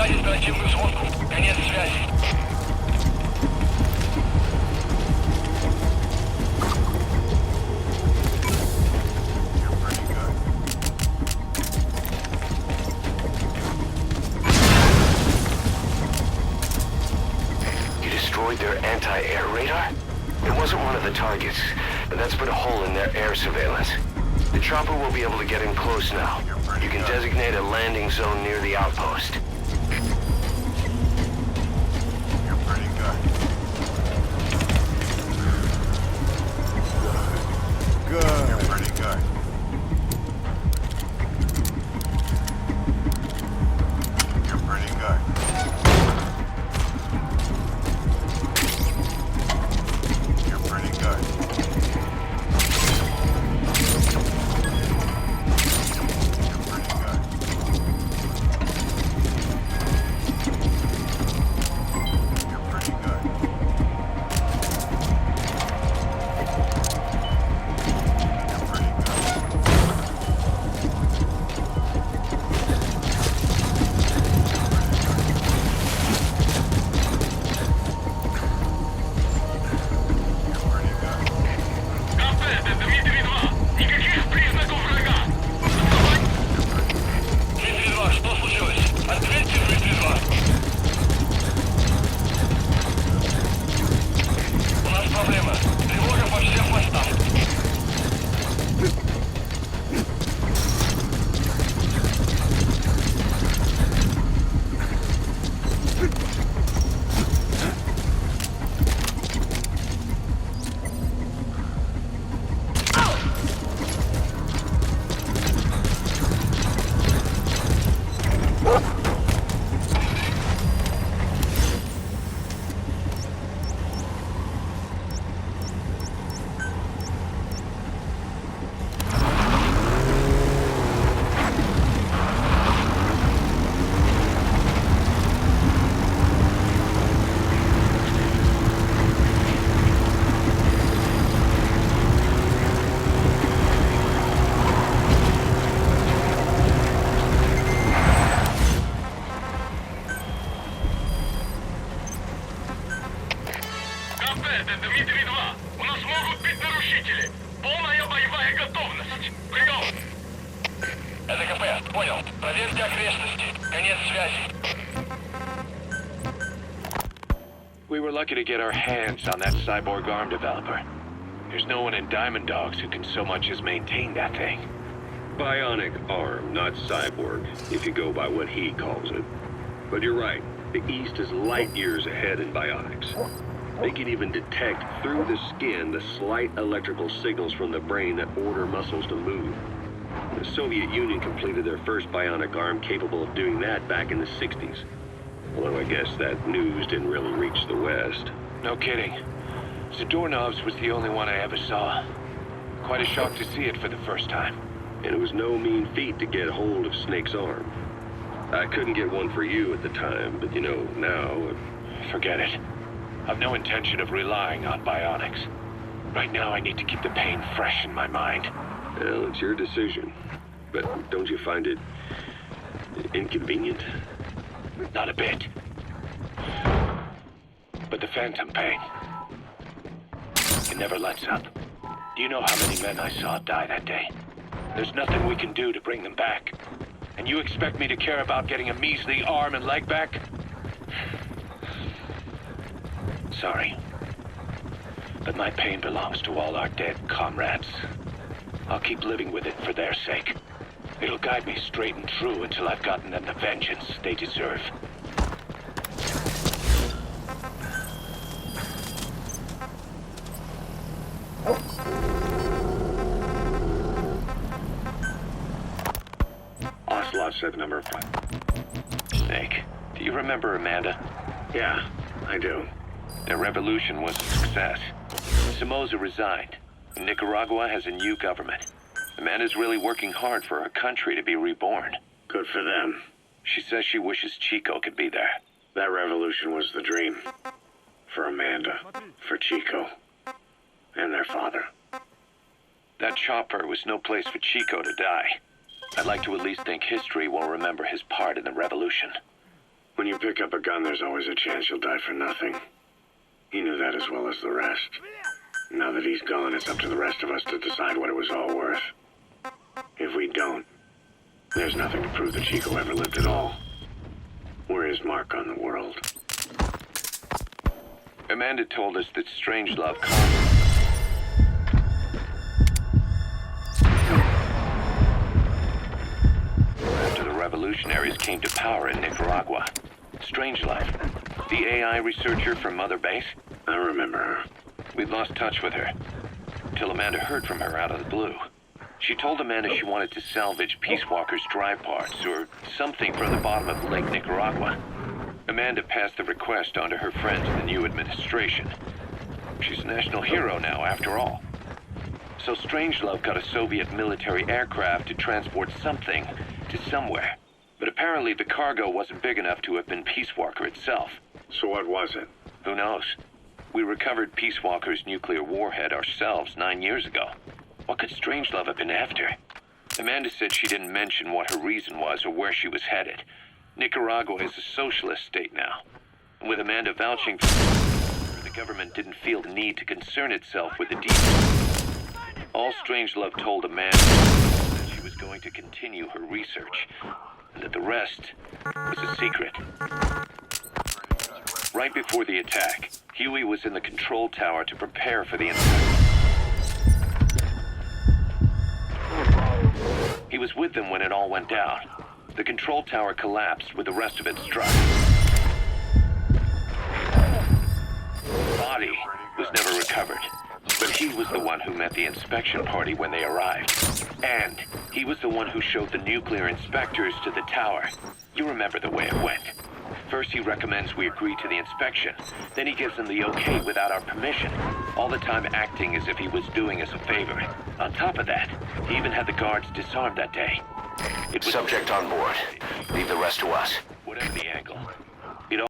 Наладить оперативную сводку. Конец связи. You destroyed their anti-air radar? It wasn't one of the targets, but that's put a hole in their air surveillance. The chopper will be able to get in close now. You can designate a landing zone near the outpost. You're pretty good. Good. You're pretty good. You're pretty good. You're pretty good. Это Дмитрий-2. У нас могут быть нарушители. Полная боевая готовность. Прием. Это КП. Понял. Проверьте окрестности. Конец связи. We were lucky to get our hands on that cyborg arm developer. There's no one in Diamond Dogs who can so much as maintain that thing. Bionic arm, not cyborg, if you go by what he calls it. But you're right, the East is light years ahead in bionics. They can even detect through the skin the slight electrical signals from the brain that order muscles to move. The Soviet Union completed their first bionic arm capable of doing that back in the 60s. Although I guess that news didn't really reach the West. No kidding. Zadorov's was the only one I ever saw. Quite a shock to see it for the first time. And it was no mean feat to get hold of Snake's arm. I couldn't get one for you at the time, but you know, now... Forget it. I've no intention of relying on bionics. Right now I need to keep the pain fresh in my mind. Well, it's your decision. But don't you find it... inconvenient? Not a bit. But the phantom pain... it never lets up. Do you know how many men I saw die that day? There's nothing we can do to bring them back. And you expect me to care about getting a measly arm and leg back? Sorry. But my pain belongs to all our dead comrades. I'll keep living with it for their sake. It'll guide me straight and true until I've gotten them the vengeance they deserve. Ocelot said number 5. Snake, do you remember Amanda? Yeah, I do. Their revolution was a success. Somoza resigned. Nicaragua has a new government. Amanda's really working hard for her country to be reborn. Good for them. She says she wishes Chico could be there. That revolution was the dream. For Amanda, for Chico, and their father. That chopper was no place for Chico to die. I'd like to at least think history will remember his part in the revolution. When you pick up a gun, there's always a chance you'll die for nothing. He knew that as well as the rest. Now that he's gone, it's up to the rest of us to decide what it was all worth. If we don't, there's nothing to prove that Chico ever lived at all. We're his mark on the world. Amanda told us that Strangelove after the revolutionaries came to power in Nicaragua. Strangelove, the AI researcher from Mother Base? I remember her. We'd lost touch with her, till Amanda heard from her out of the blue. She told Amanda she wanted to salvage Peace Walker's drive parts, or something from the bottom of Lake Nicaragua. Amanda passed the request on to her friends in the new administration. She's a national hero now, after all. So Strangelove got a Soviet military aircraft to transport something to somewhere. But apparently the cargo wasn't big enough to have been Peace Walker itself. So what was it? Who knows? We recovered Peace Walker's nuclear warhead ourselves 9 years ago. What could Strangelove have been after? Amanda said she didn't mention what her reason was or where she was headed. Nicaragua is a socialist state now. And with Amanda vouching for her, the government didn't feel the need to concern itself with the details. All Strangelove told Amanda was that she was going to continue her research, and that the rest was a secret. Right before the attack, Huey was in the control tower to prepare for the inspection. He was with them when it all went down. The control tower collapsed with the rest of it struck. The body was never recovered, but he was the one who met the inspection party when they arrived. And he was the one who showed the nuclear inspectors to the tower. You remember the way it went. First he recommends we agree to the inspection, then he gives them the okay without our permission, all the time acting as if he was doing us a favor. On top of that, he even had the guards disarmed that day. It was Subject on board. Leave the rest to us. whatever the